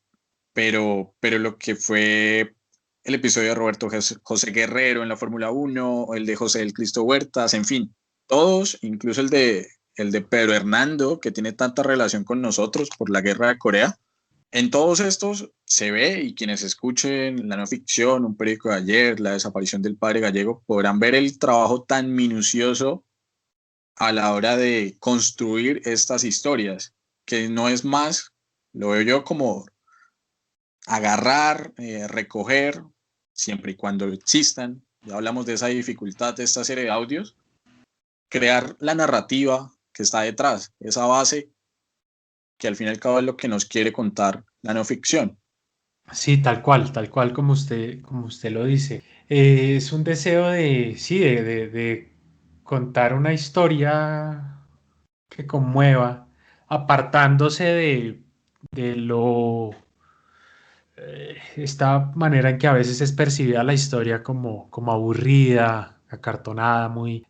pero lo que fue el episodio de Roberto José Guerrero en la Fórmula 1, el de José del Cristo Huertas, en fin, todos, incluso el de Pedro Hernando, que tiene tanta relación con nosotros por la guerra de Corea. En todos estos se ve, y quienes escuchen la no ficción, Un Periódico de Ayer, la desaparición del padre Gallego, podrán ver el trabajo tan minucioso a la hora de construir estas historias, que no es más, lo veo yo como agarrar, recoger, siempre y cuando existan, ya hablamos de esa dificultad de esta serie de audios, crear la narrativa que está detrás, esa base que al fin y al cabo es lo que nos quiere contar la no ficción. Sí, tal cual como usted lo dice. Es un deseo de, sí, de contar una historia que conmueva, apartándose de esta manera en que a veces es percibida la historia como aburrida, acartonada, muy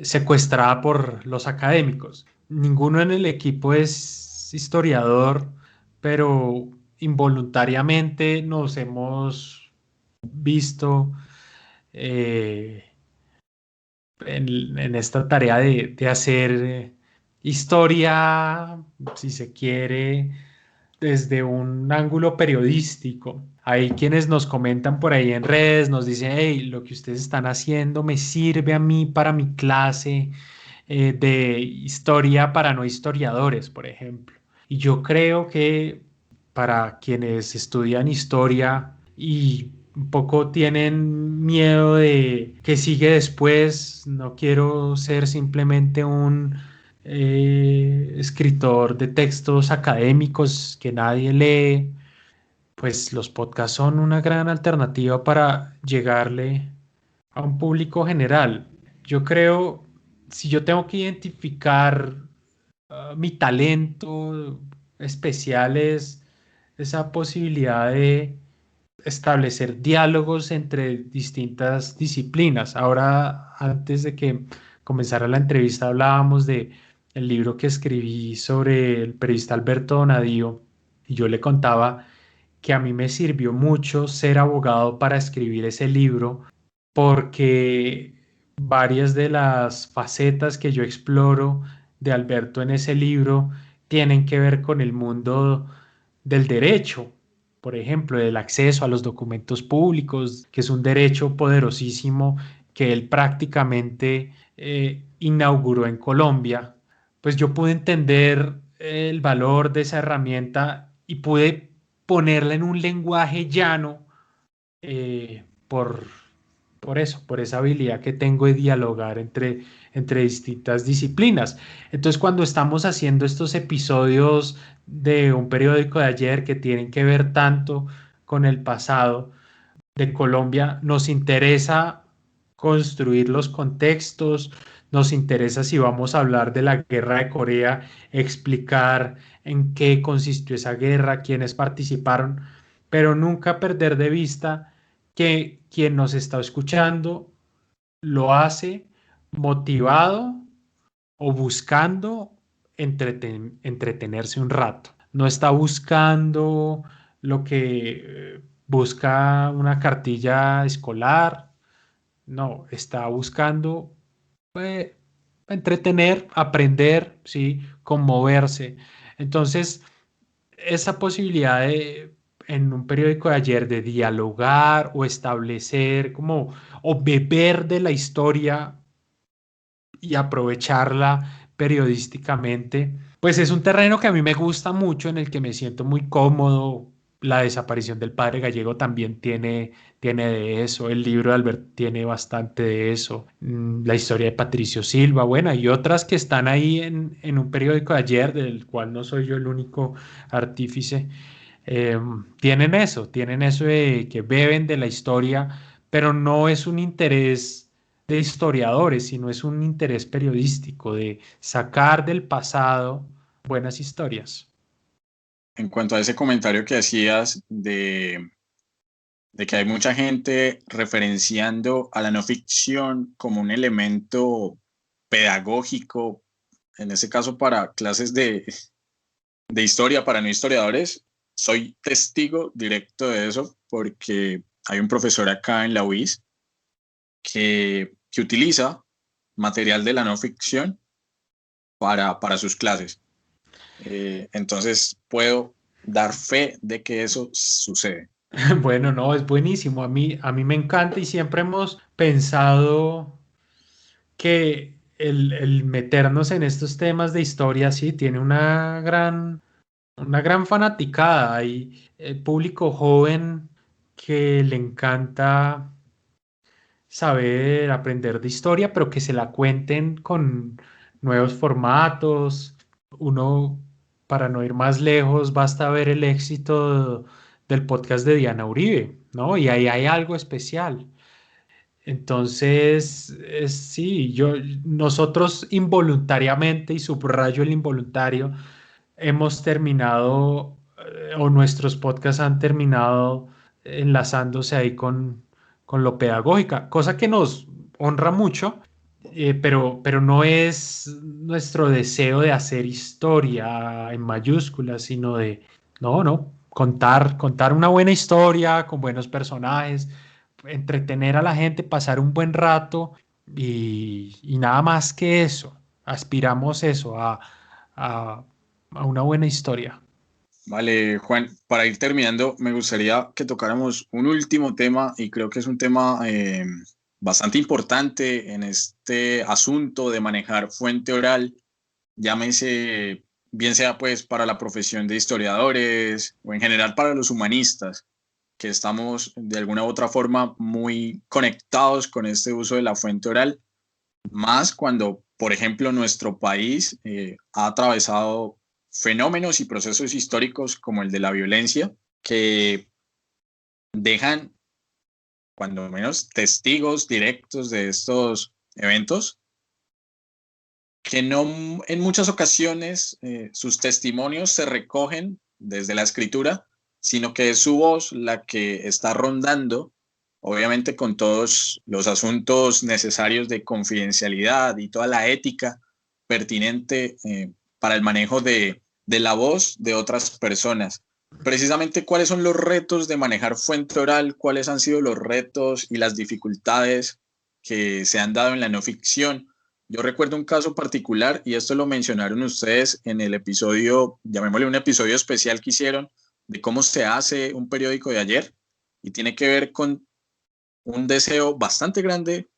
secuestrada por los académicos. Ninguno en el equipo es historiador, pero involuntariamente nos hemos visto eh, en esta tarea de hacer historia, si se quiere, desde un ángulo periodístico. Hay quienes nos comentan por ahí en redes, nos dicen, hey, lo que ustedes están haciendo me sirve a mí para mi clase de historia para no historiadores, por ejemplo. Y yo creo que para quienes estudian historia y un poco tienen miedo de qué sigue después, no quiero ser simplemente un escritor de textos académicos que nadie lee, pues los podcasts son una gran alternativa para llegarle a un público general. Yo creo, si yo tengo que identificar mi talento especial es esa posibilidad de establecer diálogos entre distintas disciplinas. Ahora, antes de que comenzara la entrevista, hablábamos de el libro que escribí sobre el periodista Alberto Donadío y yo le contaba que a mí me sirvió mucho ser abogado para escribir ese libro porque varias de las facetas que yo exploro de Alberto en ese libro tienen que ver con el mundo del derecho, por ejemplo, del acceso a los documentos públicos, que es un derecho poderosísimo que él prácticamente inauguró en Colombia. Pues yo pude entender el valor de esa herramienta y pude ponerla en un lenguaje llano por eso, por esa habilidad que tengo de dialogar entre distintas disciplinas. Entonces, cuando estamos haciendo estos episodios de Un Periódico de Ayer que tienen que ver tanto con el pasado de Colombia, nos interesa construir los contextos, nos interesa si vamos a hablar de la guerra de Corea, explicar en qué consistió esa guerra, quiénes participaron, pero nunca perder de vista que quien nos está escuchando lo hace motivado o buscando entretenerse un rato. No está buscando lo que busca una cartilla escolar, no, está buscando eh, entretener, aprender, ¿sí? Conmoverse. Entonces, esa posibilidad de en un periódico de ayer de dialogar o establecer como o beber de la historia y aprovecharla periodísticamente, pues es un terreno que a mí me gusta mucho, en el que me siento muy cómodo. La desaparición del padre Gallego también tiene de eso. El libro de Albert tiene bastante de eso. La historia de Patricio Silva, bueno, y otras que están ahí en un periódico de ayer, del cual no soy yo el único artífice. eh, tienen eso de que beben de la historia, pero no es un interés de historiadores, sino es un interés periodístico de sacar del pasado buenas historias. En cuanto a ese comentario que hacías de que hay mucha gente referenciando a la no ficción como un elemento pedagógico, en ese caso para clases de historia para no historiadores, soy testigo directo de eso porque hay un profesor acá en la UIS que utiliza material de la no ficción para sus clases. Entonces puedo dar fe de que eso sucede. Bueno, no, es buenísimo. A mí me encanta, y siempre hemos pensado que el meternos en estos temas de historia sí tiene una gran fanaticada. Hay público joven que le encanta saber, aprender de historia, pero que se la cuenten con nuevos formatos. Uno, para no ir más lejos, basta ver el éxito del podcast de Diana Uribe, ¿no? Y ahí hay algo especial. Entonces, sí, nosotros involuntariamente, y subrayo el involuntario, hemos terminado, o nuestros podcasts han terminado enlazándose ahí con lo pedagógica, cosa que nos honra mucho, pero no es nuestro deseo de hacer historia en mayúsculas, sino de, no, contar una buena historia con buenos personajes, entretener a la gente, pasar un buen rato y nada más que eso. Aspiramos eso, a a una buena historia. Vale, Juan, para ir terminando, me gustaría que tocáramos un último tema y creo que es un tema bastante importante en este asunto de manejar fuente oral, llámese, bien sea pues para la profesión de historiadores o en general para los humanistas, que estamos de alguna u otra forma muy conectados con este uso de la fuente oral, más cuando, por ejemplo, nuestro país ha atravesado fenómenos y procesos históricos como el de la violencia, que dejan, cuando menos, testigos directos de estos eventos, que no en muchas ocasiones sus testimonios se recogen desde la escritura, sino que es su voz la que está rondando, obviamente con todos los asuntos necesarios de confidencialidad y toda la ética pertinente para el manejo de la voz de otras personas. Precisamente, ¿cuáles son los retos de manejar fuente oral? ¿Cuáles han sido los retos y las dificultades que se han dado en la no ficción? Yo recuerdo un caso particular, y esto lo mencionaron ustedes en el episodio, llamémosle un episodio especial que hicieron, de cómo se hace un periódico de ayer, y tiene que ver con un deseo bastante grande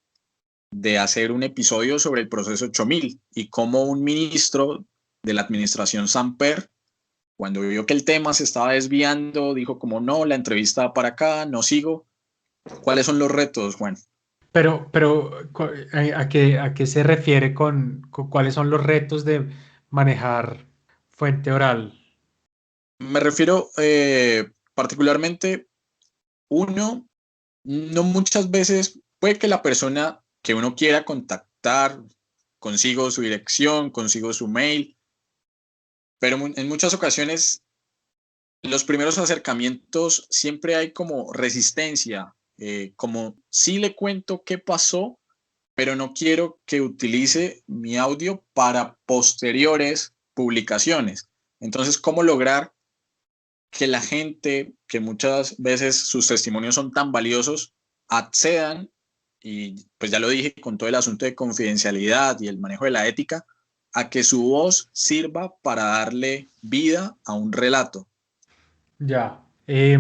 de hacer un episodio sobre el proceso 8000 y cómo un ministro de la administración Samper, cuando vio que el tema se estaba desviando, dijo como no, la entrevista va para acá, no sigo. ¿Cuáles son los retos, Juan? ¿A qué se refiere con cuáles son los retos de manejar fuente oral? Me refiero particularmente, uno, no muchas veces puede que la persona que uno quiera contactar consigo su dirección, consigo su mail, pero en muchas ocasiones los primeros acercamientos siempre hay como resistencia, como sí le cuento qué pasó, pero no quiero que utilice mi audio para posteriores publicaciones. Entonces, ¿cómo lograr que la gente, que muchas veces sus testimonios son tan valiosos, accedan, y pues ya lo dije con todo el asunto de confidencialidad y el manejo de la ética, a que su voz sirva para darle vida a un relato? Ya. Eh,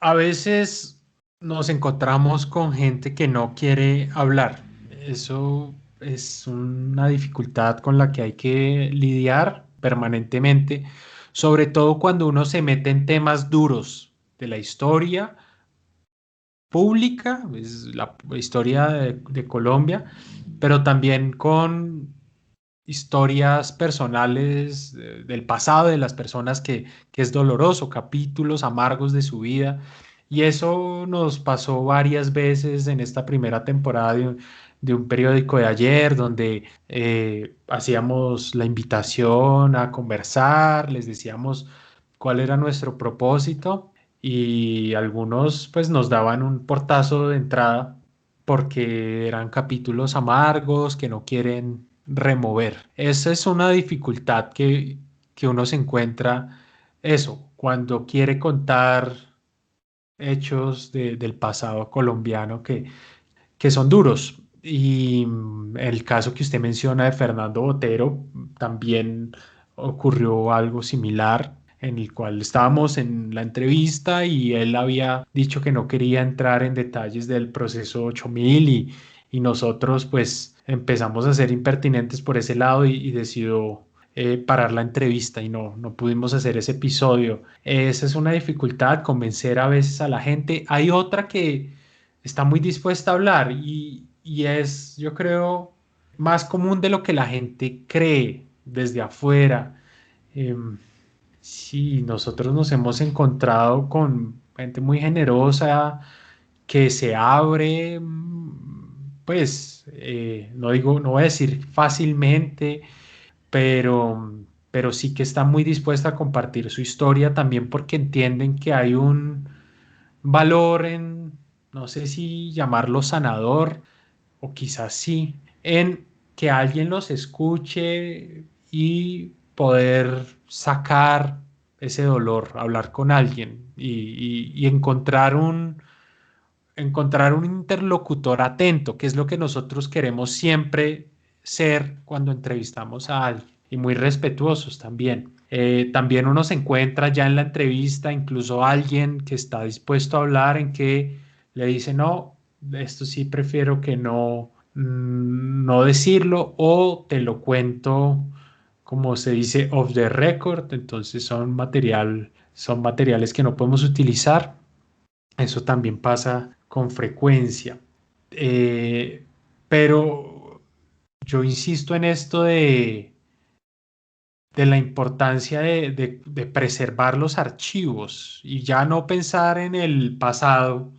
a veces nos encontramos con gente que no quiere hablar. Eso es una dificultad con la que hay que lidiar permanentemente, sobre todo cuando uno se mete en temas duros de la historia pública, es la historia de Colombia, pero también con historias personales del pasado de las personas que es doloroso, capítulos amargos de su vida. Y eso nos pasó varias veces en esta primera temporada de un periódico de ayer, donde hacíamos la invitación a conversar, les decíamos cuál era nuestro propósito y algunos pues nos daban un portazo de entrada porque eran capítulos amargos que no quieren remover. Esa es una dificultad que uno se encuentra, eso, cuando quiere contar hechos del pasado colombiano que son duros. Y el caso que usted menciona de Fernando Botero, también ocurrió algo similar en el cual estábamos en la entrevista y él había dicho que no quería entrar en detalles del proceso 8000 y nosotros pues empezamos a ser impertinentes por ese lado y decidió parar la entrevista y no pudimos hacer ese episodio. Esa es una dificultad, convencer a veces a la gente. Hay otra que está muy dispuesta a hablar y es, yo creo, más común de lo que la gente cree desde afuera. Em, sí, nosotros nos hemos encontrado con gente muy generosa que se abre, pues, no digo, no voy a decir fácilmente, pero sí que está muy dispuesta a compartir su historia también porque entienden que hay un valor en, no sé si llamarlo sanador, o quizás sí, en que alguien los escuche y poder sacar ese dolor, hablar con alguien y encontrar un interlocutor atento, que es lo que nosotros queremos siempre ser cuando entrevistamos a alguien, y muy respetuosos también. También uno se encuentra ya en la entrevista, incluso alguien que está dispuesto a hablar en que le dice, no, esto sí prefiero que no, no decirlo o te lo cuento como se dice off the record, entonces son materiales que no podemos utilizar. Eso también pasa con frecuencia. Eh, pero yo insisto en esto de la importancia de preservar los archivos y ya no pensar en el pasado,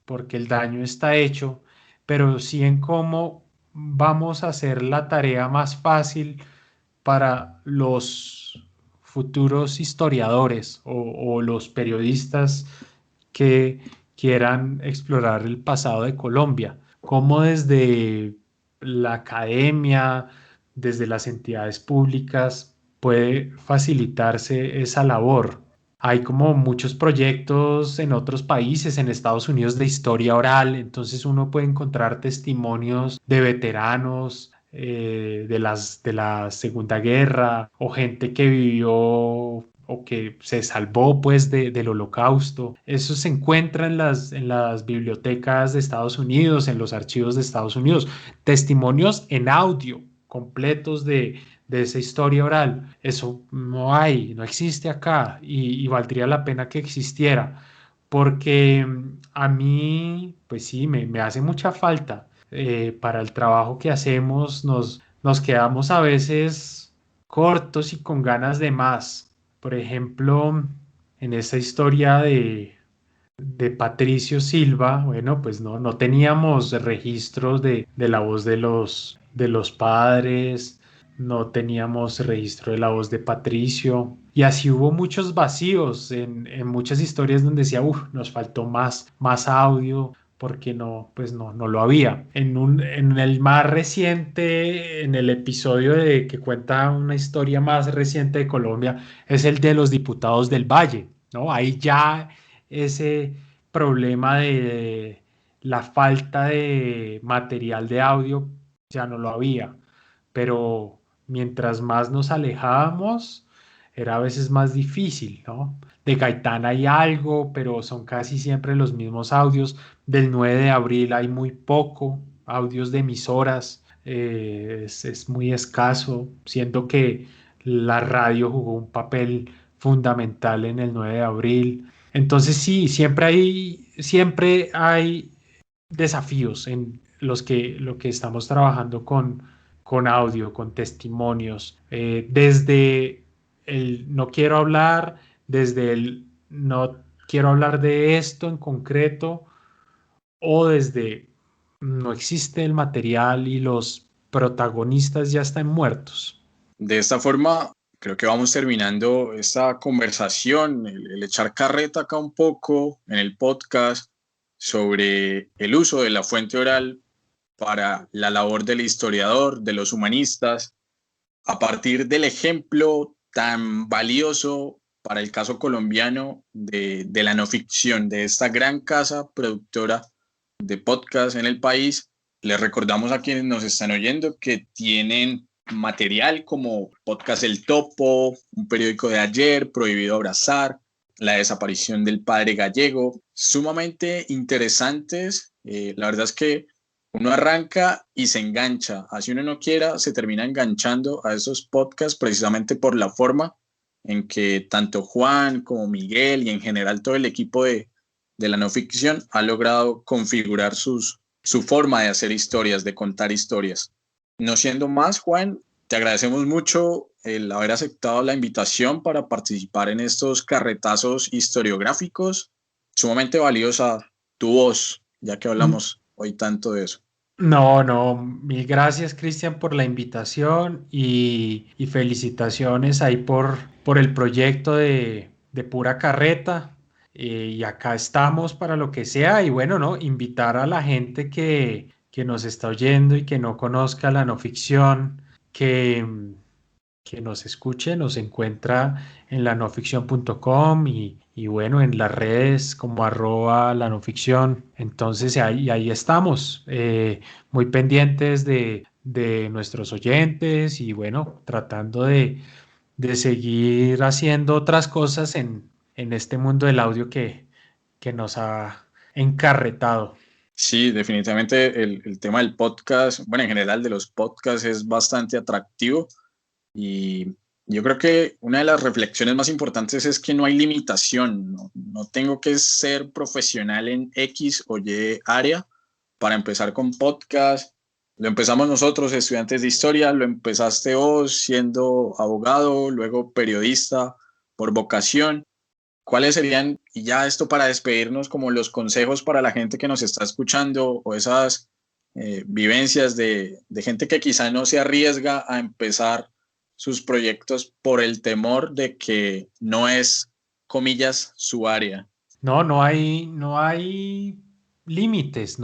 porque el daño está hecho, pero sí en cómo vamos a hacer la tarea más fácil para los futuros historiadores o los periodistas que quieran explorar el pasado de Colombia, cómo desde la academia, desde las entidades públicas, puede facilitarse esa labor. Hay como muchos proyectos en otros países, en Estados Unidos, de historia oral, entonces uno puede encontrar testimonios de veteranos de la Segunda Guerra o gente que vivió o que se salvó pues del Holocausto. Eso se encuentra en las bibliotecas de Estados Unidos, en los archivos de Estados Unidos. Testimonios en audio completos de esa historia oral. Eso no hay, no existe acá y valdría la pena que existiera. Porque a mí, pues sí, me hace mucha falta. Para el trabajo que hacemos, nos quedamos a veces cortos y con ganas de más. Por ejemplo, en esa historia de Patricio Silva, bueno, pues no teníamos registros de la voz de los padres, no teníamos registro de la voz de Patricio. Y así hubo muchos vacíos en muchas historias donde decía, uff, nos faltó más audio, porque no, pues no lo había. En el más reciente, en el episodio que cuenta una historia más reciente de Colombia, es el de los diputados del Valle, ¿no? Ahí ya ese problema de la falta de material de audio ya no lo había, pero mientras más nos alejábamos, era a veces más difícil, ¿no? De Gaitán hay algo, pero son casi siempre los mismos audios. Del 9 de abril hay muy poco, audios de emisoras, es muy escaso, siendo que la radio jugó un papel fundamental en el 9 de abril. Entonces sí, siempre hay desafíos en lo que estamos trabajando con audio, con testimonios, desde el no quiero hablar, desde el no quiero hablar de esto en concreto, o desde no existe el material y los protagonistas ya están muertos. De esta forma, creo que vamos terminando esta conversación, el echar carreta acá un poco en el podcast sobre el uso de la fuente oral para la labor del historiador, de los humanistas, a partir del ejemplo tan valioso para el caso colombiano de la no ficción, de esta gran casa productora de podcast en el país. Les recordamos a quienes nos están oyendo que tienen material como Podcast El Topo, un periódico de ayer, Prohibido Abrazar, La desaparición del padre gallego, sumamente interesantes. La verdad es que uno arranca y se engancha, así uno no quiera, se termina enganchando a esos podcasts precisamente por la forma en que tanto Juan como Miguel y en general todo el equipo de la no ficción ha logrado configurar su forma de hacer historias, de contar historias. No siendo más, Juan, te agradecemos mucho el haber aceptado la invitación para participar en estos carretazos historiográficos. Sumamente valiosa tu voz, ya que hablamos hoy tanto de eso. No, no, mil gracias, Cristian, por la invitación y felicitaciones ahí por el proyecto de Pura Carreta. Y acá estamos para lo que sea. Y bueno, ¿no? Invitar a la gente que nos está oyendo y que no conozca la no ficción, que, que nos escuche, nos encuentra en lanoficción.com y bueno, en las redes como @lanoficción. Entonces ahí estamos, muy pendientes de nuestros oyentes y bueno, tratando de seguir haciendo otras cosas en este mundo del audio que nos ha encarretado. Sí, definitivamente el tema del podcast, bueno, en general de los podcasts es bastante atractivo y yo creo que una de las reflexiones más importantes es que no hay limitación, no tengo que ser profesional en X o Y área para empezar con podcast. Lo empezamos nosotros, estudiantes de historia, lo empezaste vos siendo abogado, luego periodista por vocación. ¿Cuáles serían, y ya esto para despedirnos, como los consejos para la gente que nos está escuchando o esas vivencias de gente que quizá no se arriesga a empezar sus proyectos por el temor de que no es, comillas, su área? No, no hay límites,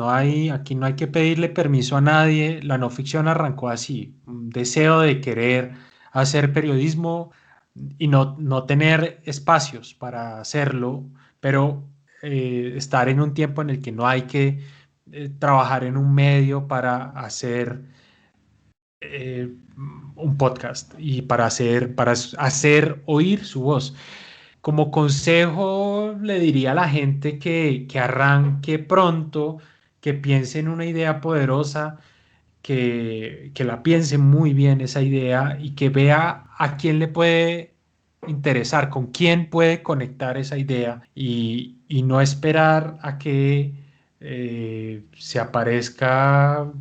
aquí no hay que pedirle permiso a nadie. La no ficción arrancó así, un deseo de querer hacer periodismo y no tener espacios para hacerlo, pero estar en un tiempo en el que no hay que trabajar en un medio para hacer eh, un podcast y para hacer oír su voz. Como consejo, le diría a la gente que arranque pronto, que piense en una idea poderosa, que la piense muy bien esa idea y que vea a quién le puede interesar, con quién puede conectar esa idea y no esperar a que se aparezca,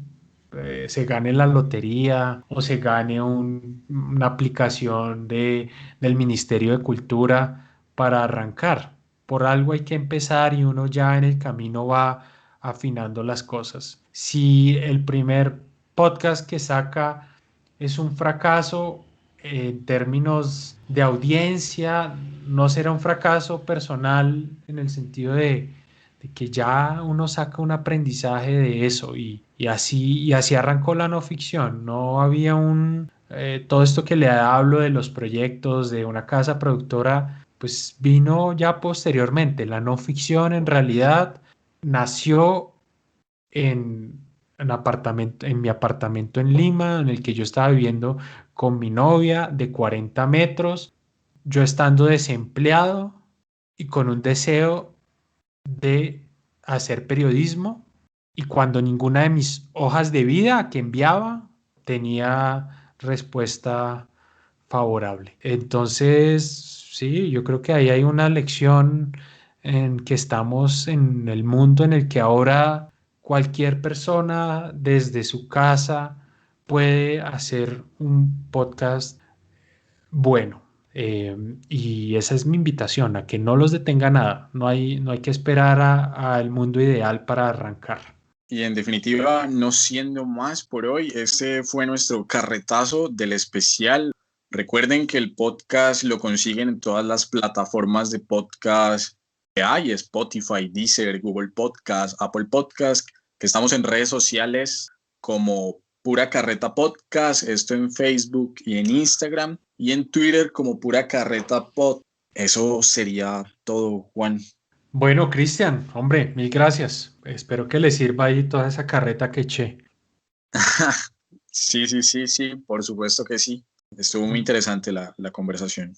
se gane la lotería o se gane una aplicación del Ministerio de Cultura para arrancar. Por algo hay que empezar y uno ya en el camino va afinando las cosas. Si el primer podcast que saca es un fracaso en términos de audiencia, no será un fracaso personal en el sentido de que ya uno saca un aprendizaje de eso y así arrancó la no ficción. No había todo esto que le hablo de los proyectos de una casa productora, pues vino ya posteriormente. La no ficción en realidad nació en, en mi apartamento en Lima, en el que yo estaba viviendo con mi novia de 40 metros. yo estando desempleado y con un deseo de hacer periodismo, y cuando ninguna de mis hojas de vida que enviaba tenía respuesta favorable. Entonces, sí, yo creo que ahí hay una lección en que estamos en el mundo en el que ahora cualquier persona desde su casa puede hacer un podcast bueno. Y esa es mi invitación, a que no los detenga nada. No hay que esperar al mundo ideal para arrancar. Y en definitiva, no siendo más por hoy, este fue nuestro carretazo del especial. Recuerden que el podcast lo consiguen en todas las plataformas de podcast que hay, Spotify, Deezer, Google Podcast, Apple Podcast, que estamos en redes sociales como Pura Carreta Podcast, esto en Facebook y en Instagram, y en Twitter como Pura Carreta Pod. Eso sería todo, Juan. Bueno, Cristian, hombre, mil gracias. Espero que les sirva ahí toda esa carreta que eché. Sí, por supuesto que sí. Estuvo muy interesante la conversación.